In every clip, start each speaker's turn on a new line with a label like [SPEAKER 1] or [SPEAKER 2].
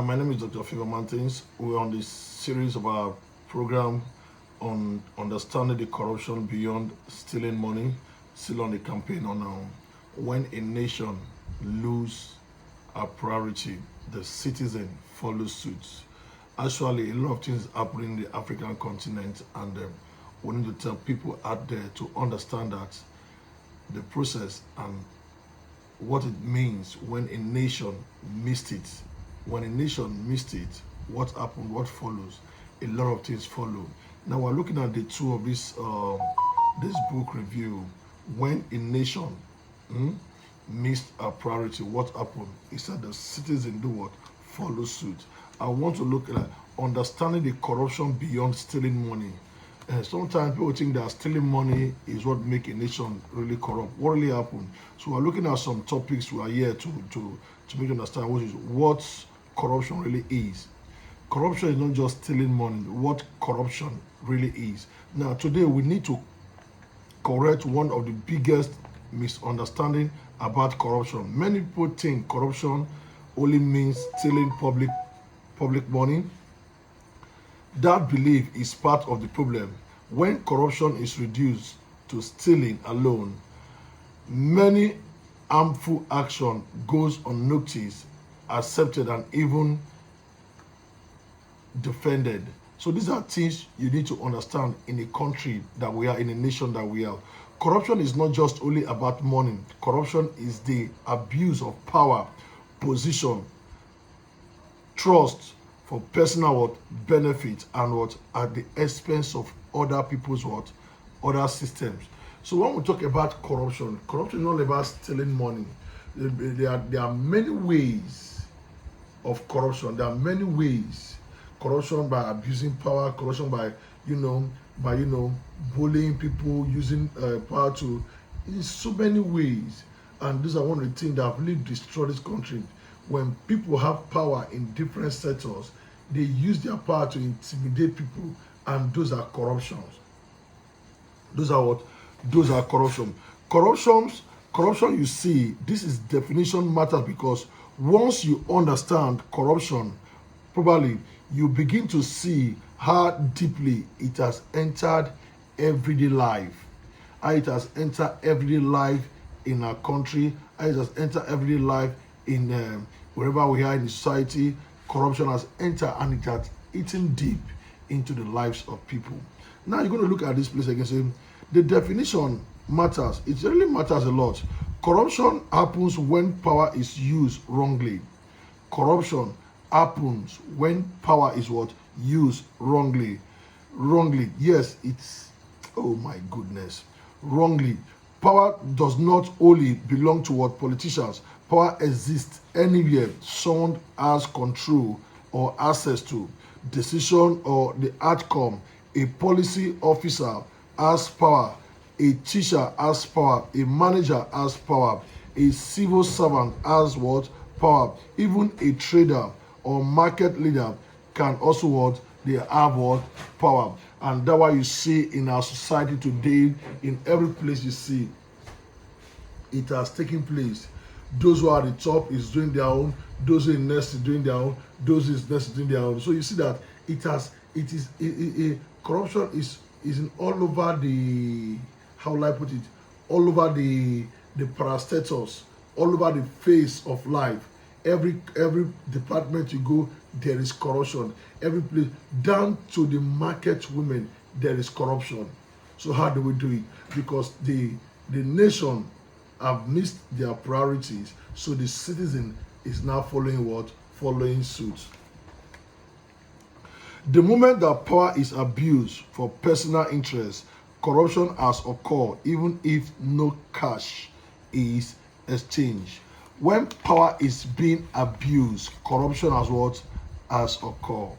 [SPEAKER 1] My name is Dr. Favor Martins. We're on this series of our program on understanding the corruption beyond stealing money. Still on the campaign on when a nation lose a priority, the citizen follows suit. Actually, a lot of things happen in the African continent, and we need to tell people out there to understand that the process and what it means when a nation missed it. When a nation missed it, what happened, what follows? A lot of things follow. Now we're looking at the two of this book review. When a nation missed a priority, what happened? It said the citizen do what? Follow suit. I want to look at understanding the corruption beyond stealing money. Sometimes people think that stealing money is what make a nation really corrupt. What really happened? So we're looking at some topics we are here to make you understand what corruption really is. Corruption is not just stealing money. What corruption really is. Now today we need to correct one of the biggest misunderstanding about corruption. Many people think corruption only means stealing public money. That belief is part of the problem. When corruption is reduced to stealing alone, many harmful action goes unnoticed, accepted, and even defended. So these are things you need to understand in a country that we are, in a nation that we are. Corruption is not just only about money. Corruption is the abuse of power, position, trust, for personal benefit and at the expense of other people's other systems. So when we talk about corruption is not about stealing money. There are many ways of corruption. There are many ways. Corruption by abusing power, corruption by bullying people, using power to, in so many ways. And these are one of the things that have really destroyed this country. When people have power in different sectors, they use their power to intimidate people, and those are corruptions. Those are what? Those are corruption. Corruption, you see, this is definition matters, because once you understand corruption, probably you begin to see how deeply it has entered everyday life. How it has entered everyday life in our country, how it has entered everyday life in wherever we are in society. Corruption has entered and it has eaten deep into the lives of people. Now you're going to look at this place again. Say the definition matters. It really matters a lot. Corruption happens when power is used wrongly. Corruption happens when power is what? Used wrongly. Wrongly. Yes, it's, oh my goodness. Wrongly. Power does not only belong to what? Politicians. Power exists anywhere someone has control or access to. Decision or the outcome. A policy officer has power. A teacher has power. A manager has power. A civil servant has what? Power. Even a trader or market leader can also what? They have what? Power. And that's why you see in our society today, in every place you see, it has taken place. Those who are at the top is doing their own, those in next is doing their own, those is next is doing their own. So you see that corruption is in all over the, how will I put it, all over the parastatus, all over the face of life. Every department you go, there is corruption. Every place, down to the market women, there is corruption. So how do we do it? Because the nation have missed their priorities, so the citizen is now following what? Following suit. The moment that power is abused for personal interest, corruption has occurred, even if no cash is exchanged. When power is being abused, corruption has what? Has occurred.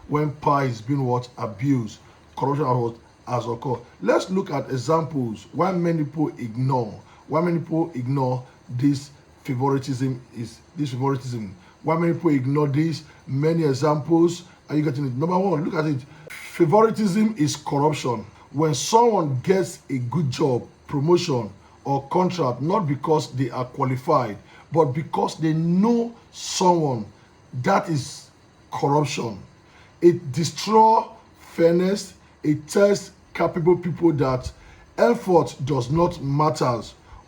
[SPEAKER 1] When power is being what? Abused, corruption has what? Has occurred. Let's look at examples why many people ignore. Why many people ignore this favoritism is this favoritism? Why many people ignore this? Many examples. Are you getting it? Number one, look at it. Favoritism is corruption. When someone gets a good job, promotion, or contract, not because they are qualified, but because they know someone That is corruption. It destroys fairness. It tells capable people that effort does not matter.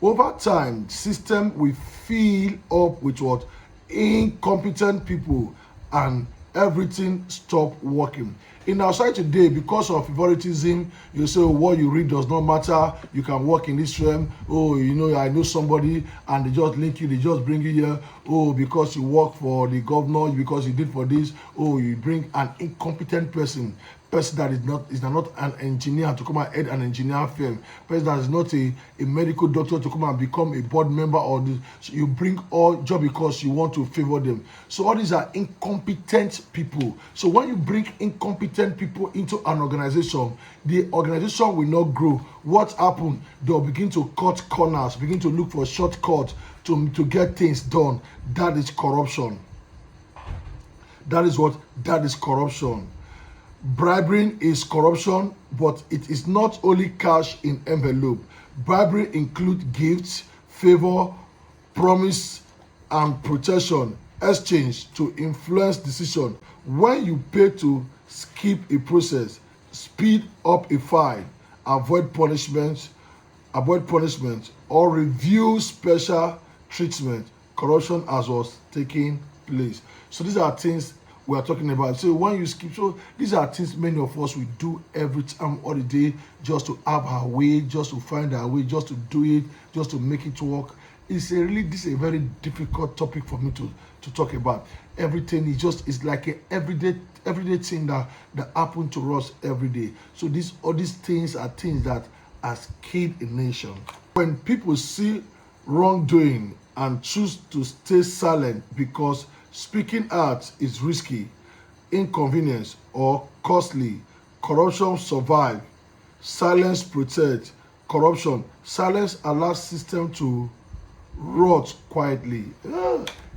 [SPEAKER 1] Over time, system will fill up with what? Incompetent people, and everything stop working. In our society today, because of favoritism, you say, oh, what you read does not matter. You can work in this realm. Oh, you know, I know somebody, and they just link you, they just bring you here. Oh, because you work for the governor, because you did for this. Oh, you bring an incompetent person that is not an engineer to come and head an engineer firm, person that is not a medical doctor to come and become a board member, or this. So you bring all just because you want to favor them. So all these are incompetent people. So when you bring incompetent people into an organization, the organization will not grow. What happened? They'll begin to cut corners, begin to look for shortcuts to get things done. That is corruption. That is what? That is corruption. Bribery is corruption, but it is not only cash in envelope. Bribery includes gifts, favor, promise, and protection exchange to influence decision. When you pay to skip a process, speed up a file, avoid punishment, or review special treatment, corruption has was taking place. So these are things we are talking about. So when you skip, so these are things many of us will do every time, all the day, just to have our way, just to find our way, just to do it, just to make it work. This is a very difficult topic for me to talk about. Everything is like an everyday thing that happen to us every day. So all these things are things that has killed a nation. When people see wrongdoing and choose to stay silent because speaking out is risky, inconvenient, or costly, corruption survives. Silence protects. Corruption. Silence allows system to rot quietly.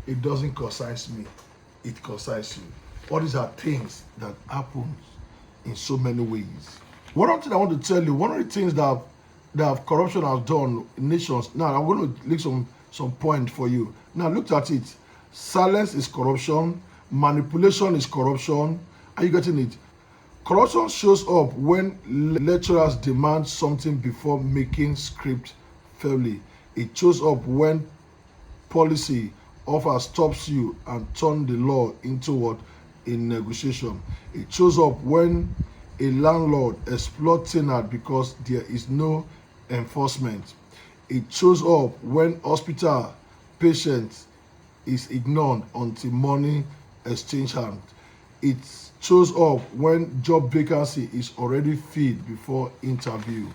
[SPEAKER 1] It doesn't concern me. It concerns you. All these are things that happen in so many ways. One thing I want to tell you, one of the things that corruption has done in nations. Now, I'm going to leave some point for you. Now, look at it. Silence is corruption. Manipulation is corruption. Are you getting it? Corruption shows up when lecturers demand something before making script fairly. It shows up when policy offer stops you and turn the law into what? A negotiation. It shows up when a landlord exploits tenant because there is no enforcement. It shows up when hospital patients is ignored until money exchange hands. It shows up when job vacancy is already filled before interview.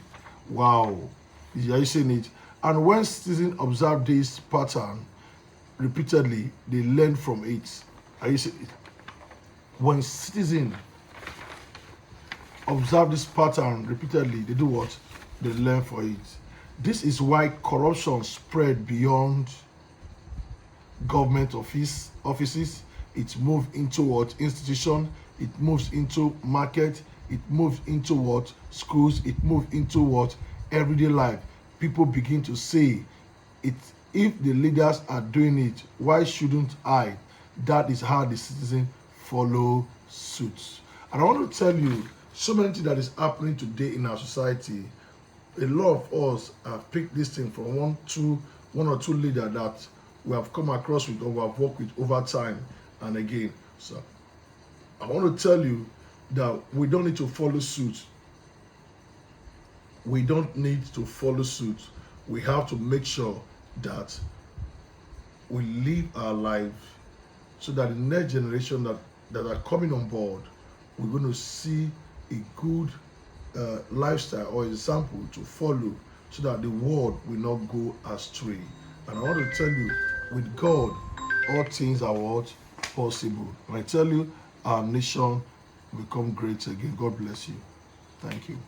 [SPEAKER 1] Wow. Are you seeing it? And when citizens observe this pattern repeatedly, they learn from it. Are you seeing it? When citizens observe this pattern repeatedly, they do what? They learn for it. This is why corruption spread beyond government offices. It moves into what? Institution. It moves into market. It moves into what? Schools. It moves into what? Everyday life. People begin to say, if the leaders are doing it, why shouldn't I? That is how the citizens follow suit. And I want to tell you, so many things that is happening today in our society. A lot of us have picked this thing from one or two leaders that we have come across with or we have worked with over time and again. So I want to tell you that we don't need to follow suit. We don't need to follow suit. We have to make sure that we live our life so that the next generation that are coming on board, we're going to see a good lifestyle or example to follow so that the world will not go astray. And I want to tell you, with God, all things are what? Possible. And I tell you, our nation will become great again. God bless you. Thank you.